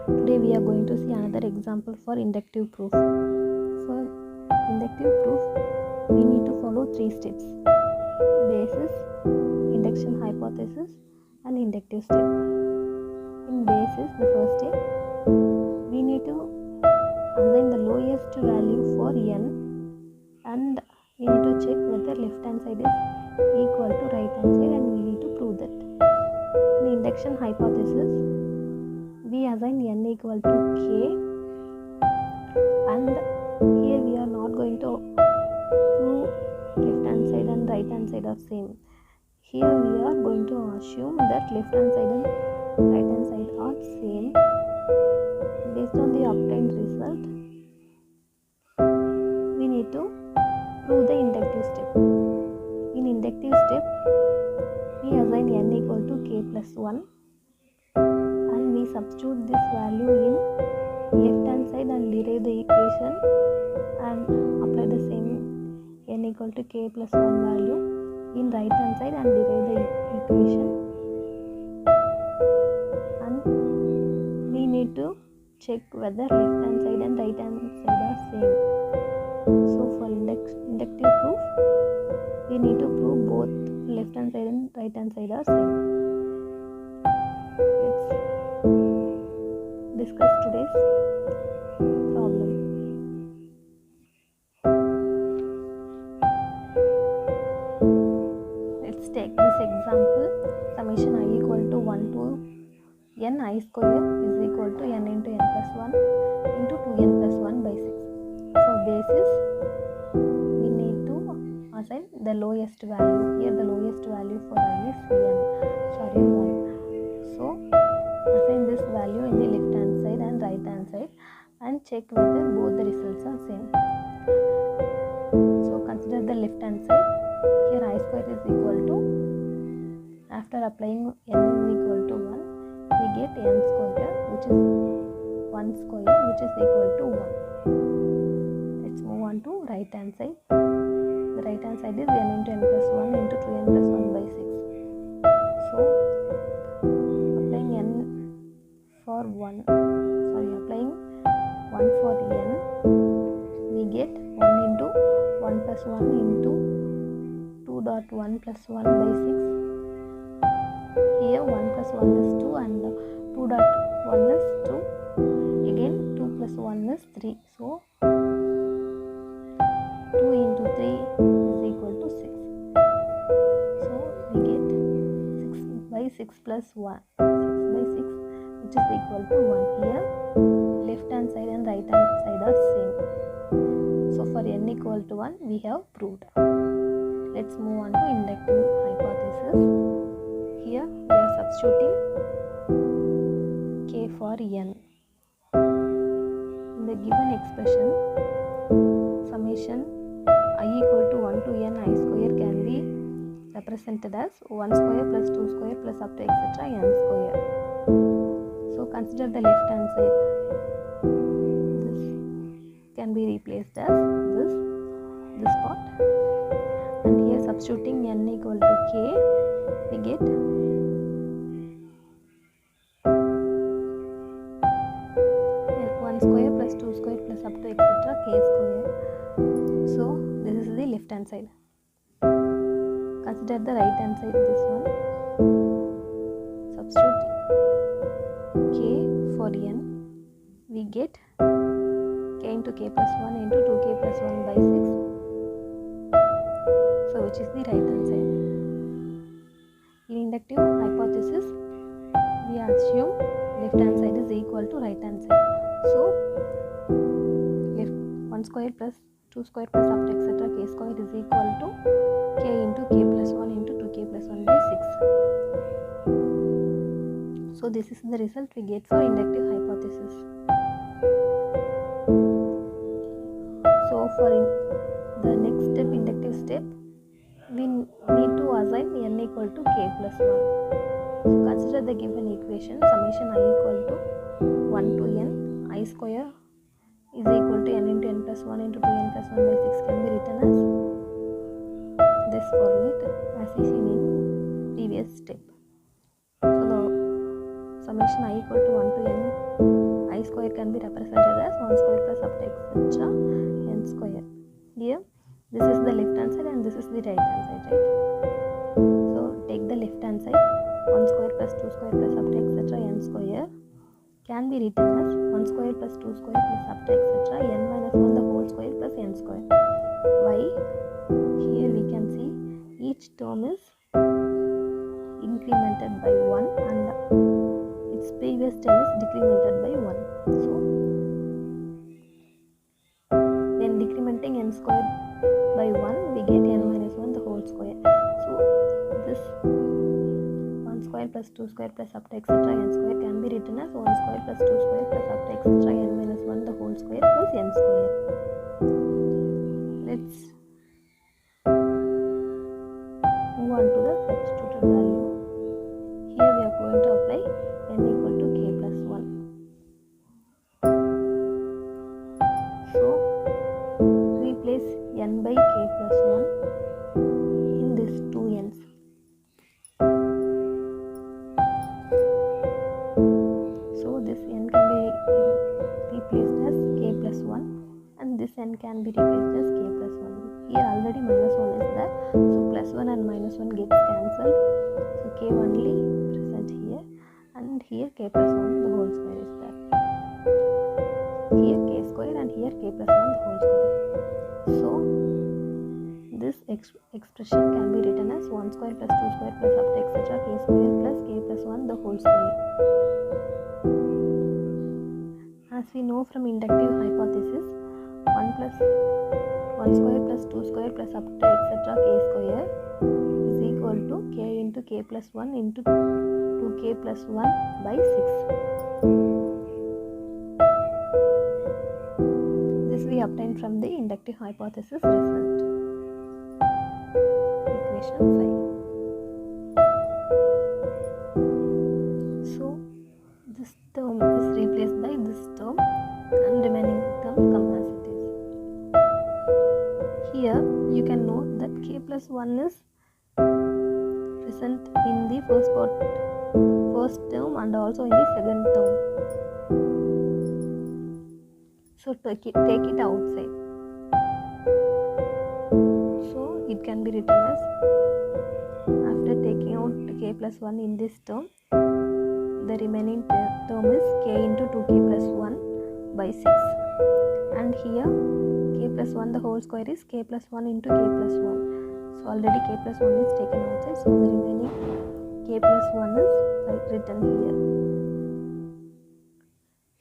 Today we are going to see another example for inductive proof. For inductive proof, we need to follow 3 steps: basis, induction hypothesis, and inductive step. In basis, the first step, we need to assign the lowest value for n, and we need to check whether left hand side is equal to right hand side, and we need to prove that. In induction hypothesis, we assign n equal to k, and here we are not going to prove left hand side and right hand side are same. Here we are going to assume that left hand side and right hand side are same. Based on the obtained result, we need to prove the inductive step. In inductive step, we assign n equal to k plus 1, and we substitute this value in left hand side and derive the equation, and apply the same n equal to k plus 1 value in right hand side and derive the equation, and we need to check whether left hand side and right hand side are same. So for inductive proof, we need to prove both left hand side and right hand side are same. Let's discuss today's problem. Let's take this example. Summation I equal to 1 to n I square is equal to n into n plus 1 into 2n plus 1 by 6. For basis, we need to assign the lowest value. Here the lowest value for I is 1. So assign this value in the left hand side and right hand side, and check whether both the results are same. So consider the left hand side. Here I square is equal to, after applying n is equal to 1, we get n square, which is 1 square, which is equal to 1. Let's move on to right hand side. The right hand side is n into n plus 1 into 2n plus 1 by 6. So applying n for 1, applying 1 for n, we get 1 into 1 plus 1 into 2.1 plus 1 by 6. Here 1 plus 1 is 2 and 2.1 is 2. Again 2 plus 1 is 3. So 2 into 3 is equal to 6. So we get 6 by 6 plus 1. 6 by 6, which is equal to 1. Here left hand side and right hand side are same. So for n equal to 1, we have proved. Let's move on to inductive hypothesis. Here we are substituting k for n. In the given expression, summation I equal to 1 to n I square can be represented as 1 square plus 2 square plus up to etc. n square. So consider the left hand side. This can be replaced as this part, and here substituting n equal to k, we get 1 square plus 2 square plus up to etc. k square. So this is the left hand side. Consider the right hand side, this one. Substitute k for n, we get k into k plus 1 into 2k plus 1 by 6. So which is the right hand side. In inductive hypothesis, we assume left hand side is equal to right hand side. So left 1 square plus 2 square plus up to etc. k square is equal to k into k plus 1 into 2k plus 1 by 6. So this is the result we get for inductive hypothesis. So for the next step, inductive step, we need to assign n equal to k plus 1. So consider the given equation. Summation I equal to 1 to n I square is equal to n into n plus 1 into 2n plus 1 by 6 can be written as this format as is seen in previous step. So the summation I equal to 1 to n I square can be represented as 1 square plus up to etc. n square. Here this is the left hand side and this is the right hand side, right? So take the left hand side, 1 square plus 2 square plus up to etc. n square can be written as 1 square plus 2 square plus up to etc. n minus 1 the whole square plus n square. Why? Here we can see each term is incremented by 1 and its previous term is decremented by 1. So when decrementing n square by 1 we get n minus 1 the whole square. So this 1 square plus 2 square plus up to etc. n square can be written as 1 square plus 2 square plus up to etc. n minus 1 the whole square plus n square. Let's move on to the substituted value. Here we are going to apply n equal to k plus 1. So replace n by k plus 1 in this 2 n's. So this n can be replaced as k plus 1 and this n can be replaced as k plus 1. Here already minus 1 is there, so plus 1 and minus 1 gets cancelled. So k only present here and here k plus 1 the whole square is there. Here k square and here k plus 1 the whole square. So this expression can be written as 1 square plus 2 square plus up to etc. k square plus k plus 1 the whole square. As we know from inductive hypothesis, 1 square plus 2 square plus up to etc. k square is equal to k into k plus 1 into 2k plus 1 by 6. This we obtained from the inductive hypothesis result. Equation 5. So this term is replaced by this term and remaining term come as it is. Here you can note that k plus 1 is present in the first term and also in the second term. So take it outside. So it can be written as, after taking out k plus 1 in this term, the remaining term is k into 2k plus 1 by 6. And here k plus 1 the whole square is k plus 1 into k plus 1. So already k plus 1 is taken outside, so the remaining k plus 1 is written here.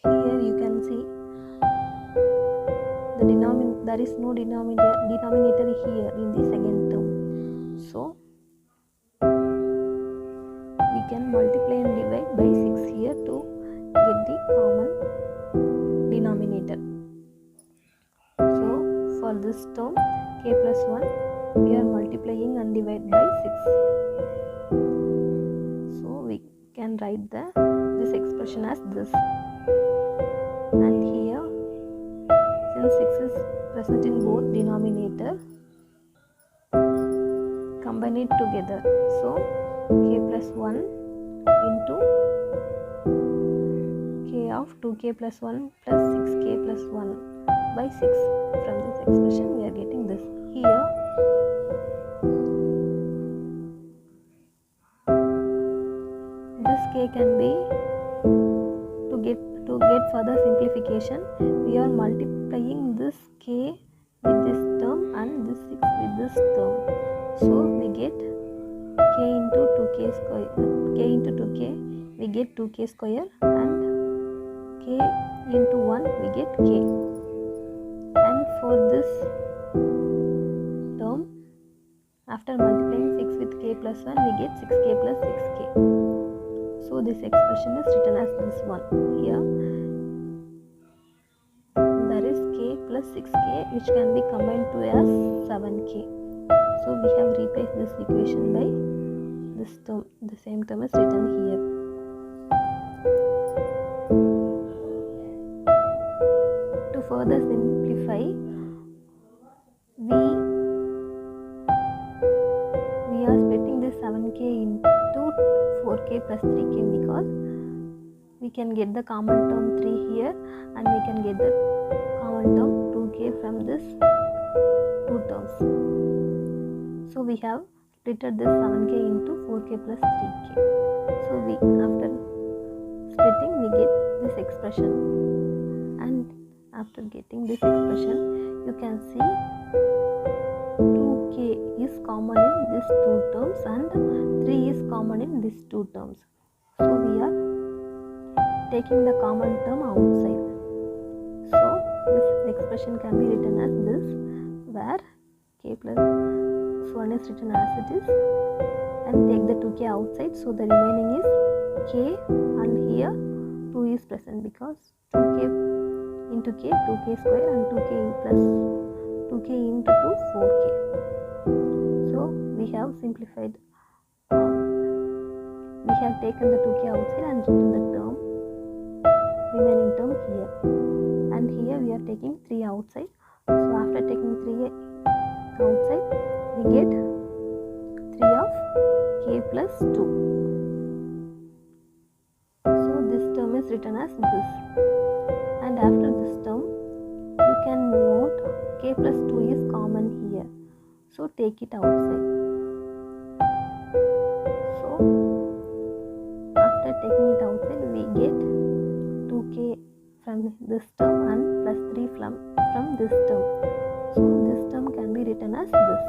Here you can see there is no denominator here in the second term. So we can multiply and divide by 6 here to get the common denominator. So for this term k plus 1 we are multiplying and divide by 6. So we can write this expression as this. And here since 6 is present in both denominator, combine it together. So k plus 1 into k of 2k plus 1 plus 6k plus 1 by 6. From this expression we are getting this. Here this k can be, to get further simplification, we are multiplying this k with this term and this 6 with this term. So we get k into 2k square, k into 2k we get 2k square, and k into 1 we get k. And for this term, after multiplying 6 with k plus 1 we get 6k plus 6k. So this expression is written as this one. Here there is k plus 6k which can be combined to as 7k. So we have replaced this equation by this term. The same term is written here. To further simplify, we are splitting this 7k into 4k plus 3k because we can get the common term 3 here, and we can get the common term 2k from this two terms. So we have splitted this 7k into 4k plus 3k. So we, after splitting, we get this expression, and after getting this expression, you can see 2k is common in these two terms and 3 is common in these two terms. So we are taking the common term outside. So this expression can be written as this, where k plus 1 is written as it is, and take the 2k outside, so the remaining is k, and here 2 is present because 2k into k, 2k square, and 2k plus 2k into 2, 4k. So we have simplified, we have taken the 2k outside and written the term, remaining term here, and here we are taking 3 outside. So after taking 3 outside, we get 3 of k plus 2. So this term is written as this, and after this term you can note k plus 2 is common here, so take it outside. So after taking it outside, we get 2k from this term and plus 3 from this term. So this term can be written as this.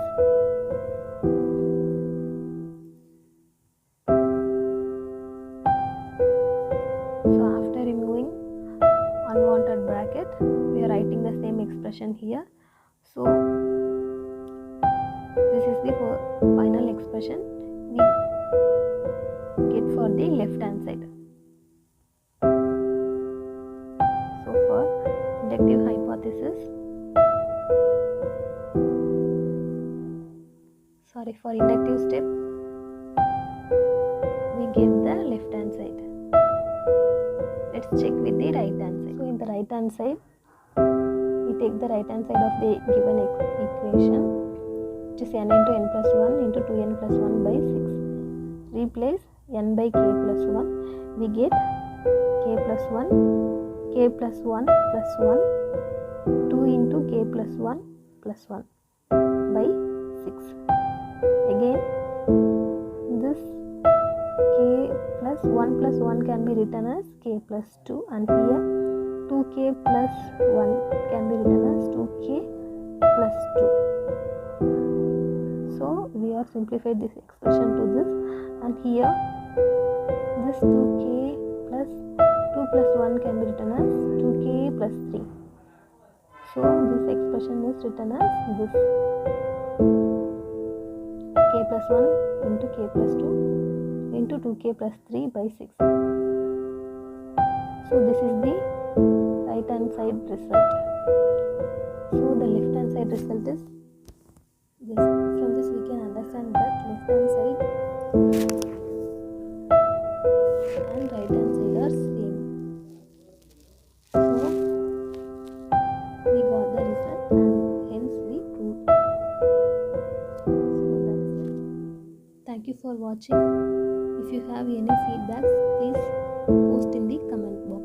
So after removing unwanted bracket, we are writing the same expression here. So this is the final expression we get for the left hand side. So for inductive hypothesis, for inductive step, we get the left hand side. Let's check with the right hand side. So in the right hand side, we take the right hand side of the given equation, which is n into n plus 1 into 2n plus 1 by 6. Replace n by k plus 1. We get k plus 1, k plus 1 plus 1, 2 into k plus 1 plus 1 by 6. Again, this k plus 1 can be written as k plus 2, and here 2k plus 1 can be written as 2k plus 2. So we have simplified this expression to this, and here this 2k plus 2 plus 1 can be written as 2k plus 3. So this expression is written as this, k plus 1 into k plus 2 into 2k plus 3 by 6. So this is the right hand side result. So the left hand side result is this. From this we can understand that left hand side and right hand side are same. So we got the result, and hence we proved. So that's it. Thank you for watching. If you have any feedbacks, please post in the comment box.